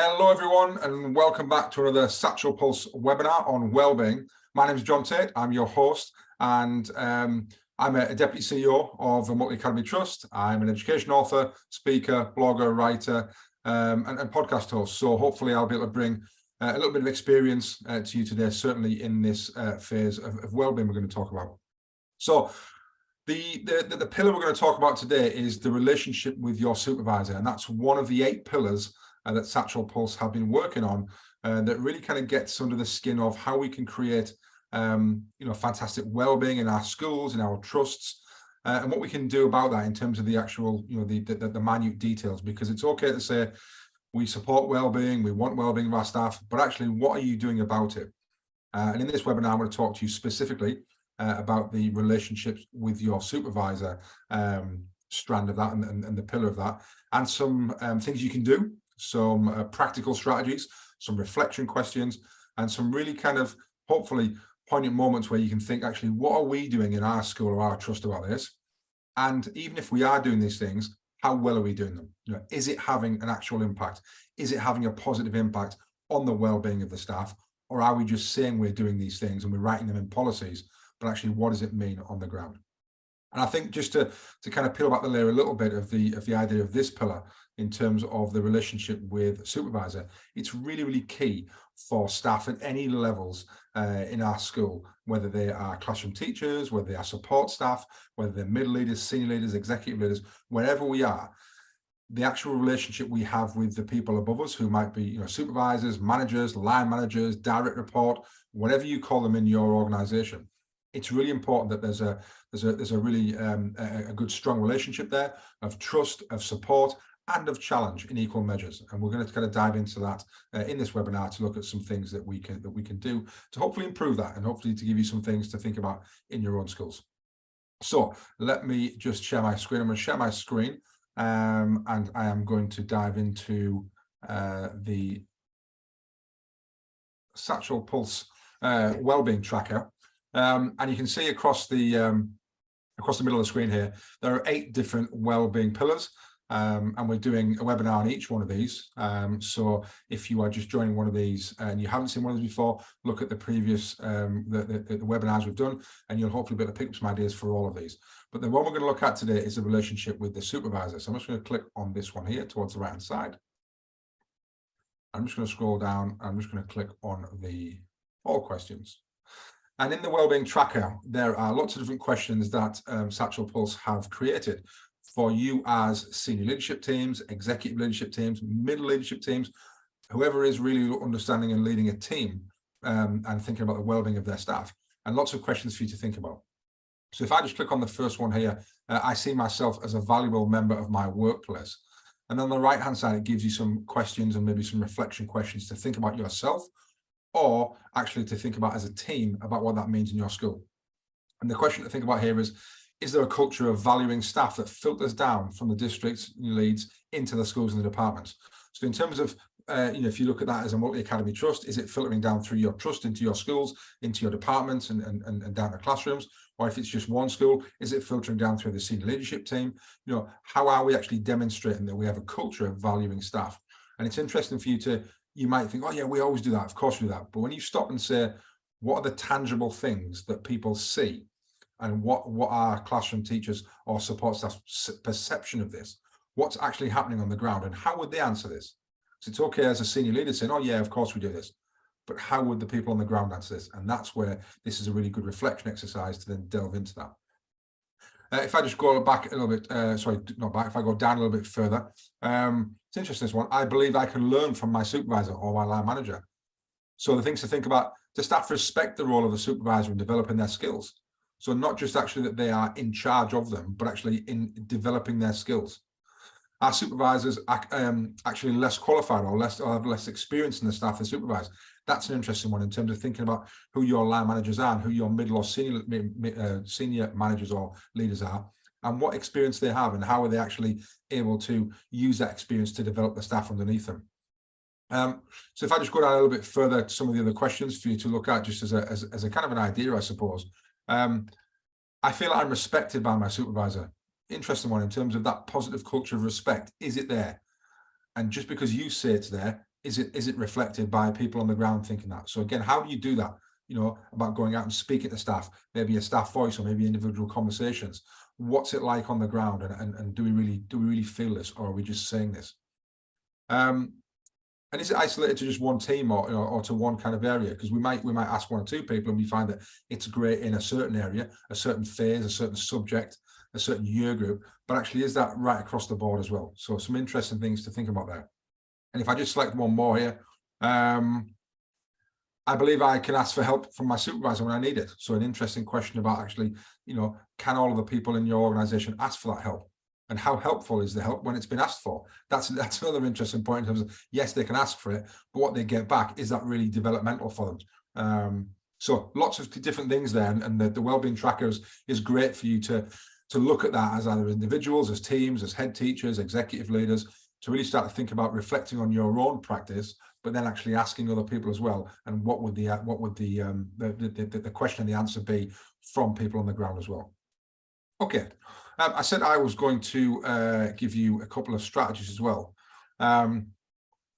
Hello everyone and welcome back to another Satchel Pulse webinar on Wellbeing. My name is Jon Tait, I'm your host, and I'm a Deputy CEO of the Multi Academy Trust. I'm an education author, speaker, blogger, writer and podcast host. So hopefully I'll be able to bring a little bit of experience to you today, certainly in this phase of wellbeing we're going to talk about. So the pillar we're going to talk about today is the relationship with your supervisor, and that's one of the 8 pillars that Satchel Pulse have been working on that really kind of gets under the skin of how we can create fantastic well-being in our schools, in our trusts, and what we can do about that in terms of the actual, the minute details, because it's okay to say we support well-being, we want well-being of our staff, but actually what are you doing about it? And in this webinar, I'm going to talk to you specifically about the relationships with your supervisor strand of that and the pillar of that, and some things you can do, some practical strategies, some reflection questions, and some really kind of hopefully poignant moments where you can think, actually, what are we doing in our school or our trust about this? And even if we are doing these things, how well are we doing them? Is it having an actual impact? Is it having a positive impact on the well-being of the staff? Or are we just saying we're doing these things and we're writing them in policies, but actually what does it mean on the ground? And I think just to kind of peel back the layer a little bit of the idea of this pillar in terms of the relationship with supervisor, it's really, really key for staff at any levels in our school, whether they are classroom teachers, whether they are support staff, whether they're middle leaders, senior leaders, executive leaders, wherever we are, the actual relationship we have with the people above us, who might be supervisors, managers, line managers, direct report, whatever you call them in your organization. It's really important that there's a really a good, strong relationship there of trust, of support, and of challenge in equal measures. And we're going to kind of dive into that in this webinar to look at some things that we can do to hopefully improve that, and hopefully to give you some things to think about in your own schools. So let me just share my screen. I'm going to share my screen, and I am going to dive into the Satchel Pulse Wellbeing Tracker. And you can see across the middle of the screen here, there are 8 different well-being pillars, and we're doing a webinar on each one of these. So if you are just joining one of these and you haven't seen one of these before, look at the previous the webinars we've done, and you'll hopefully be able to pick up some ideas for all of these. But the one we're going to look at today is the relationship with the supervisor. So I'm just going to click on this one here towards the right hand side. I'm just going to scroll down. I'm just going to click on the all questions. And in the Wellbeing Tracker, there are lots of different questions that Satchel Pulse have created for you as senior leadership teams, executive leadership teams, middle leadership teams, whoever is really understanding and leading a team and thinking about the well-being of their staff, and lots of questions for you to think about. So if I just click on the first one here, I see myself as a valuable member of my workplace. And on the right-hand side, it gives you some questions and maybe some reflection questions to think about yourself, or actually to think about as a team about what that means in your school. And the question to think about here is there a culture of valuing staff that filters down from the district's leads into the schools and the departments? So in terms of, if you look at that as a multi-academy trust, is it filtering down through your trust into your schools, into your departments and down to classrooms? Or if it's just one school, is it filtering down through the senior leadership team? How are we actually demonstrating that we have a culture of valuing staff? And it's interesting for you you might think, oh yeah, we always do that. Of course we do that. But when you stop and say, what are the tangible things that people see? And what are classroom teachers or support staff's perception of this? What's actually happening on the ground? And how would they answer this? So it's okay as a senior leader saying, oh yeah, of course we do this. But how would the people on the ground answer this? And that's where this is a really good reflection exercise to then delve into that. If I just go back a little bit, sorry, not back, if I go down a little bit further, it's interesting, this one. I believe I can learn from my supervisor or my line manager. So the things to think about, do staff respect the role of the supervisor in developing their skills? So not just actually that they are in charge of them, but actually in developing their skills. Are supervisors actually less qualified or have less experience in the staff they supervise? That's an interesting one in terms of thinking about who your line managers are and who your middle or senior managers or leaders are, and what experience they have and how are they actually able to use that experience to develop the staff underneath them. So if I just go down a little bit further to some of the other questions for you to look at, just as a kind of an idea, I suppose. I feel I'm respected by my supervisor. Interesting one in terms of that positive culture of respect. Is it there? And just because you say it's there, is it reflected by people on the ground thinking that? So again, how do you do that? You know, about going out and speaking to staff, maybe a staff voice or maybe individual conversations. What's it like on the ground, and do we really feel this, or are we just saying this? And is it isolated to just one team or to one kind of area? Because we might ask one or two people and we find that it's great in a certain area, a certain phase, a certain subject, a certain year group, but actually is that right across the board as well? So some interesting things to think about there. And if I just select one more here, I believe I can ask for help from my supervisor when I need it. So an interesting question about actually, you know, can all of the people in your organization ask for that help? And how helpful is the help when it's been asked for? That's another interesting point in terms of, yes, they can ask for it, but what they get back, is that really developmental for them? So lots of different things there, and the wellbeing trackers is great for you to look at that as either individuals, as teams, as head teachers, executive leaders, to really start to think about reflecting on your own practice, but then actually asking other people as well. And what would the question and the answer be from people on the ground as well? Okay, I said I was going to give you a couple of strategies as well, and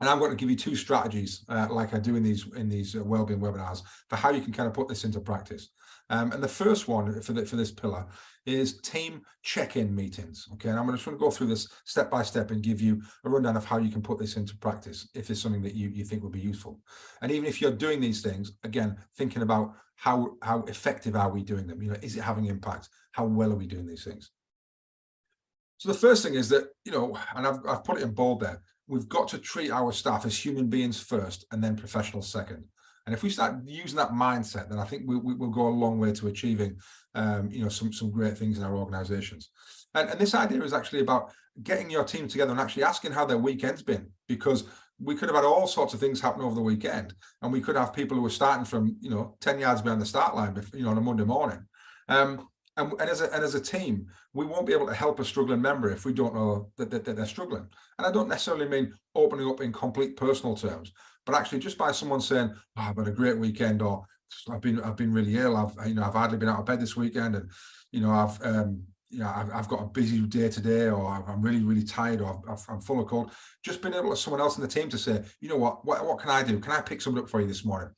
I'm going to give you two strategies, like I do in these wellbeing webinars, for how you can kind of put this into practice. And the first one for this pillar is team check-in meetings. Okay, and I'm just going to go through this step by step and give you a rundown of how you can put this into practice if it's something that you think would be useful. And even if you're doing these things, again, thinking about how effective are we doing them? You know, is it having impact? How well are we doing these things? So the first thing is that, you know, and I've put it in bold there, we've got to treat our staff as human beings first and then professionals second. And if we start using that mindset, then I think we'll go a long way to achieving, you know, some great things in our organizations. And this idea is actually about getting your team together and actually asking how their weekend's been, because we could have had all sorts of things happen over the weekend, and we could have people who are starting from, you know, 10 yards behind the start line, you know, on a Monday morning. And as a team, we won't be able to help a struggling member if we don't know that they're struggling. And I don't necessarily mean opening up in complete personal terms, but actually just by someone saying, oh, I've had a great weekend, or I've been really ill, I've hardly been out of bed this weekend, and you know, I've got a busy day today, or I'm really tired, or I'm full of cold. Just being able to someone else in the team to say, you know what can I do? Can I pick something up for you this morning?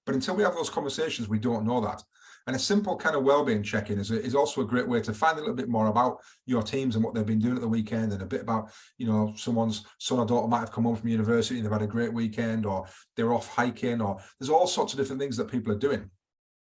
But until we have those conversations, we don't know that. And a simple kind of wellbeing check-in is also a great way to find a little bit more about your teams and what they've been doing at the weekend, and a bit about, you know, someone's son or daughter might have come home from university and they've had a great weekend, or they're off hiking, or there's all sorts of different things that people are doing.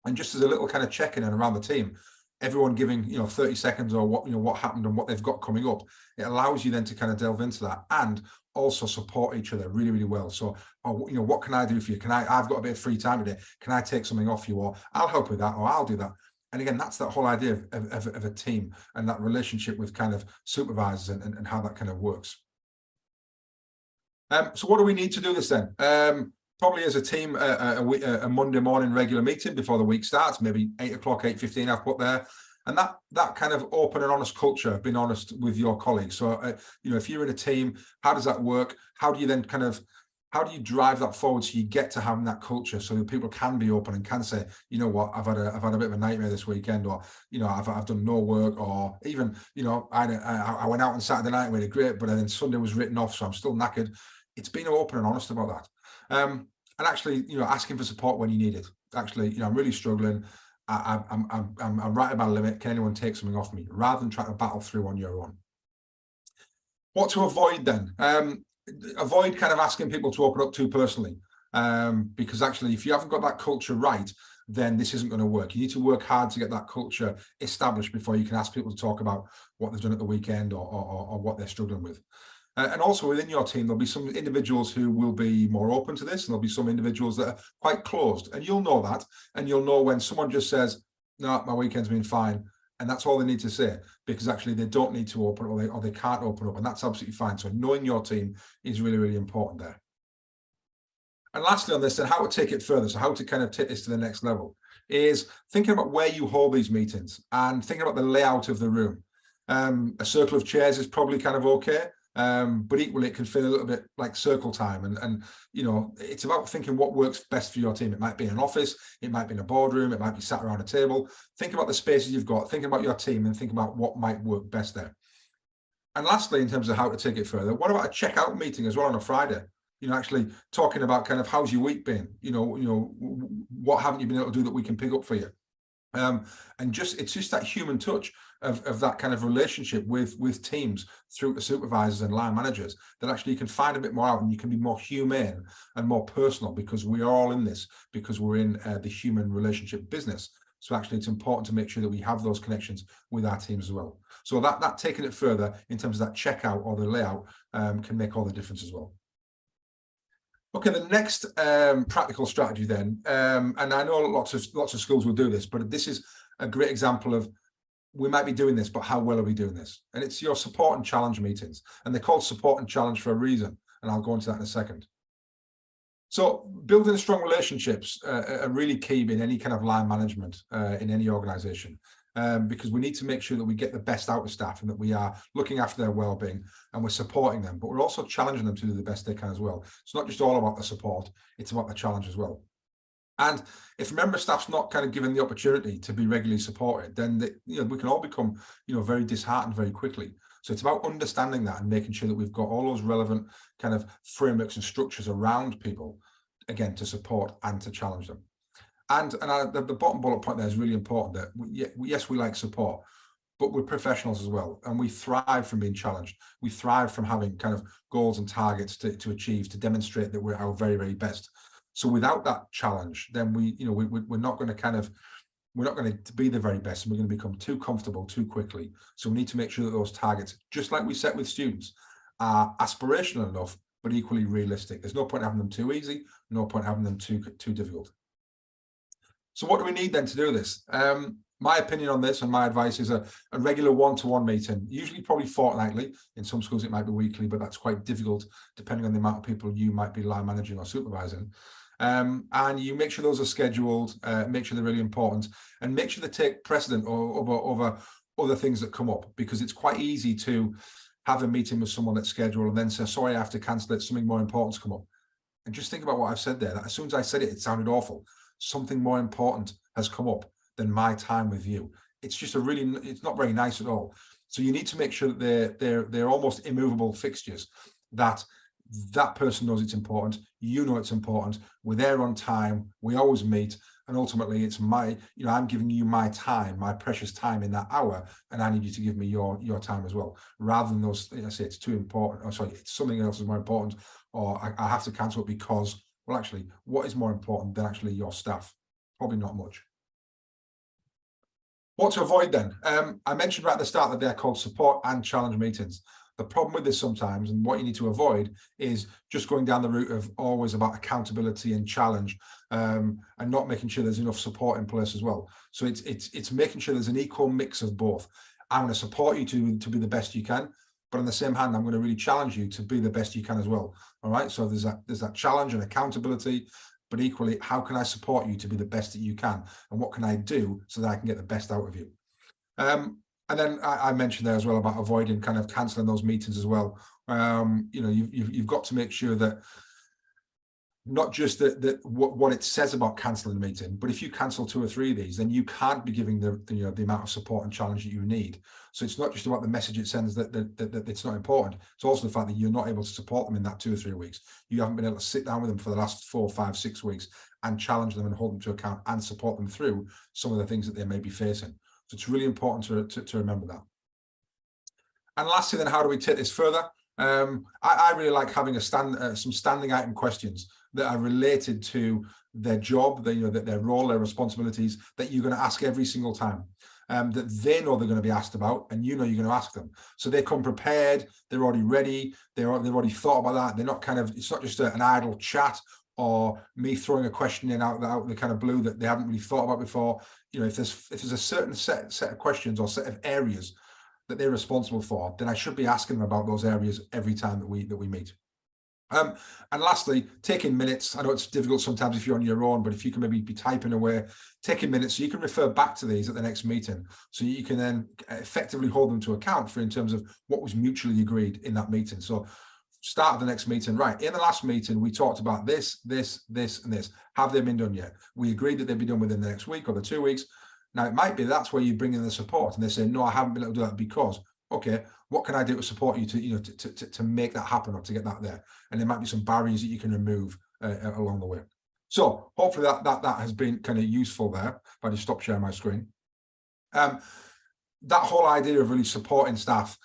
And just as a little kind of check-in and around the team, everyone giving, you know, 30 seconds or what happened and what they've got coming up, it allows you then to kind of delve into that and also support each other really well. So, you know, what can I do for you? I've got a bit of free time today, can I take something off you, or I'll help with that, or I'll do that. And again, that's that whole idea of a team and that relationship with kind of supervisors and how that kind of works. So what do we need to do this then? Probably as a team, a Monday morning regular meeting before the week starts, maybe 8 o'clock, 8:15 I've put there. And that kind of open and honest culture, being honest with your colleagues. So, you know, if you're in a team, how does that work? How do you then how do you drive that forward so you get to having that culture, so that people can be open and can say, you know what, I've had a bit of a nightmare this weekend, or, you know, I've done no work, or even, you know, I went out on Saturday night and we had great, but then Sunday was written off, so I'm still knackered. It's being open and honest about that. And actually, you know, asking for support when you need it. Actually, you know, I'm really struggling. I'm right at my limit. Can anyone take something off me? Rather than trying to battle through on your own. What to avoid then? Avoid kind of asking people to open up too personally, because actually, if you haven't got that culture right, then this isn't going to work. You need to work hard to get that culture established before you can ask people to talk about what they've done at the weekend, or what they're struggling with. And also within your team, there'll be some individuals who will be more open to this, and there'll be some individuals that are quite closed. And you'll know that, and you'll know when someone just says, no, my weekend's been fine, and that's all they need to say, because actually they don't need to open, or they can't open up, and that's absolutely fine. So knowing your team is really important there. And lastly on this, and how to take it further, so how to kind of take this to the next level, is thinking about where you hold these meetings and thinking about the layout of the room. A circle of chairs is probably kind of okay. But equally it can feel a little bit like circle time, and you know, it's about thinking what works best for your team. It might be in an office, it might be in a boardroom, it might be sat around a table. Think about the spaces you've got, think about your team, and think about what might work best there. And lastly, in terms of how to take it further, what about a checkout meeting as well on a Friday? actually talking about kind of how's your week been, what haven't you been able to do that we can pick up for you. And it's just that human touch of that kind of relationship with teams through to supervisors and line managers that actually you can find a bit more out, and you can be more humane and more personal, because we are all in this, because we're in the human relationship business. So actually it's important to make sure that we have those connections with our teams as well. So that taking it further in terms of that checkout or the layout can make all the difference as well. Okay, the next practical strategy then, and I know lots of schools will do this, but this is a great example of, we might be doing this, but how well are we doing this? And it's your support and challenge meetings, and they're called support and challenge for a reason, and I'll go into that in a second. So building strong relationships are really key in any kind of line management in any organization. Because we need to make sure that we get the best out of staff, and that we are looking after their well-being and we're supporting them, but we're also challenging them to do the best they can as well. It's not just all about the support, it's about the challenge as well. And if member staff's not kind of given the opportunity to be regularly supported, then we can all become very disheartened very quickly. So it's about understanding that and making sure that we've got all those relevant kind of frameworks and structures around people, again, to support and to challenge them. And the bottom bullet point there is really important, that yes, we like support, but we're professionals as well, and we thrive from being challenged. We thrive from having kind of goals and targets to achieve, to demonstrate that we're our very, very best. So without that challenge, then we're not going to be the very best, and we're going to become too comfortable too quickly. So we need to make sure that those targets, just like we set with students, are aspirational enough but equally realistic. There's no point having them too easy, no point having them too difficult. So what do we need then to do this? My opinion on this and my advice is a regular one-to-one meeting, usually probably fortnightly. In some schools it might be weekly, but that's quite difficult depending on the amount of people you might be line managing or supervising. And you make sure those are scheduled, make sure they're really important, and make sure they take precedent over other things that come up, because it's quite easy to have a meeting with someone that's scheduled and then say, sorry, I have to cancel it, something more important's come up. And just think about what I've said there, that as soon as I said it, it sounded awful. Something more important has come up than my time with you. It's just it's not very nice at all. So you need to make sure that they're almost immovable fixtures, that person knows it's important, you know it's important, we're there on time, we always meet, and ultimately it's I'm giving you my time, my precious time in that hour, and I need you to give me your time as well, rather than those, I say it's too important, or sorry, it's something else is more important, or I have to cancel it because, well, actually, what is more important than actually your staff? Probably not much. What to avoid then? I mentioned right at the start that they're called support and challenge meetings. The problem with this sometimes, and what you need to avoid, is just going down the route of always about accountability and challenge, and not making sure there's enough support in place as well. So it's making sure there's an equal mix of both. I'm going to support you to be the best you can, but on the same hand, I'm going to really challenge you to be the best you can as well. All right. So there's that challenge and accountability, but equally, how can I support you to be the best that you can? And what can I do so that I can get the best out of you? And then I mentioned there as well about avoiding kind of cancelling those meetings as well. You've got to make sure that not just that what it says about cancelling the meeting, but if you cancel 2 or 3 of these, then you can't be giving the amount of support and challenge that you need. So it's not just about the message it sends that it's not important. It's also the fact that you're not able to support them in that 2 or 3 weeks. You haven't been able to sit down with them for the last 4, 5, 6 weeks and challenge them and hold them to account and support them through some of the things that they may be facing. So it's really important to remember that. And lastly, then, how do we take this further? I really like having some standing item questions that are related to their job, their role, their responsibilities, that you're going to ask every single time, that they know they're going to be asked about, and you're going to ask them. So they come prepared, they're already ready, they've already thought about that. They're not it's not just an idle chat or me throwing a question in out the kind of blue that they haven't really thought about before. If there's a certain set of questions or set of areas that they're responsible for, then I should be asking them about those areas every time that we meet. And lastly, taking minutes. I know it's difficult sometimes if you're on your own, but if you can maybe be typing away, taking minutes so you can refer back to these at the next meeting, so you can then effectively hold them to account for in terms of what was mutually agreed in that meeting. So start of the next meeting, right, in the last meeting, we talked about this, and this. Have they been done yet? We agreed that they'd be done within the next week or the 2 weeks. Now, it might be that's where you bring in the support and they say, no, I haven't been able to do that because, Okay, what can I do to support you to make that happen or to get that there? And there might be some barriers that you can remove along the way. So hopefully that has been kind of useful there. If I just stop sharing my screen. That whole idea of really supporting staff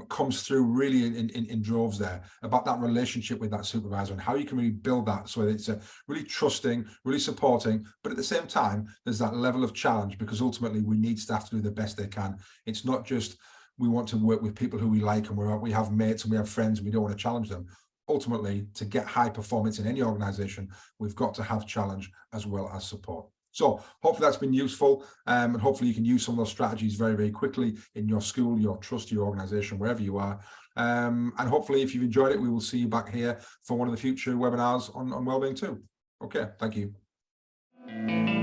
comes through really in droves there, about that relationship with that supervisor and how you can really build that so that it's really trusting, really supporting, but at the same time, there's that level of challenge, because ultimately we need staff to do the best they can. It's not just we want to work with people who we like and we have mates and we have friends and we don't want to challenge them. Ultimately, to get high performance in any organization, we've got to have challenge as well as support. So hopefully that's been useful, and hopefully you can use some of those strategies very, very quickly in your school, your trust, your organization, wherever you are. And hopefully if you've enjoyed it, we will see you back here for one of the future webinars on Wellbeing too. Okay, thank you.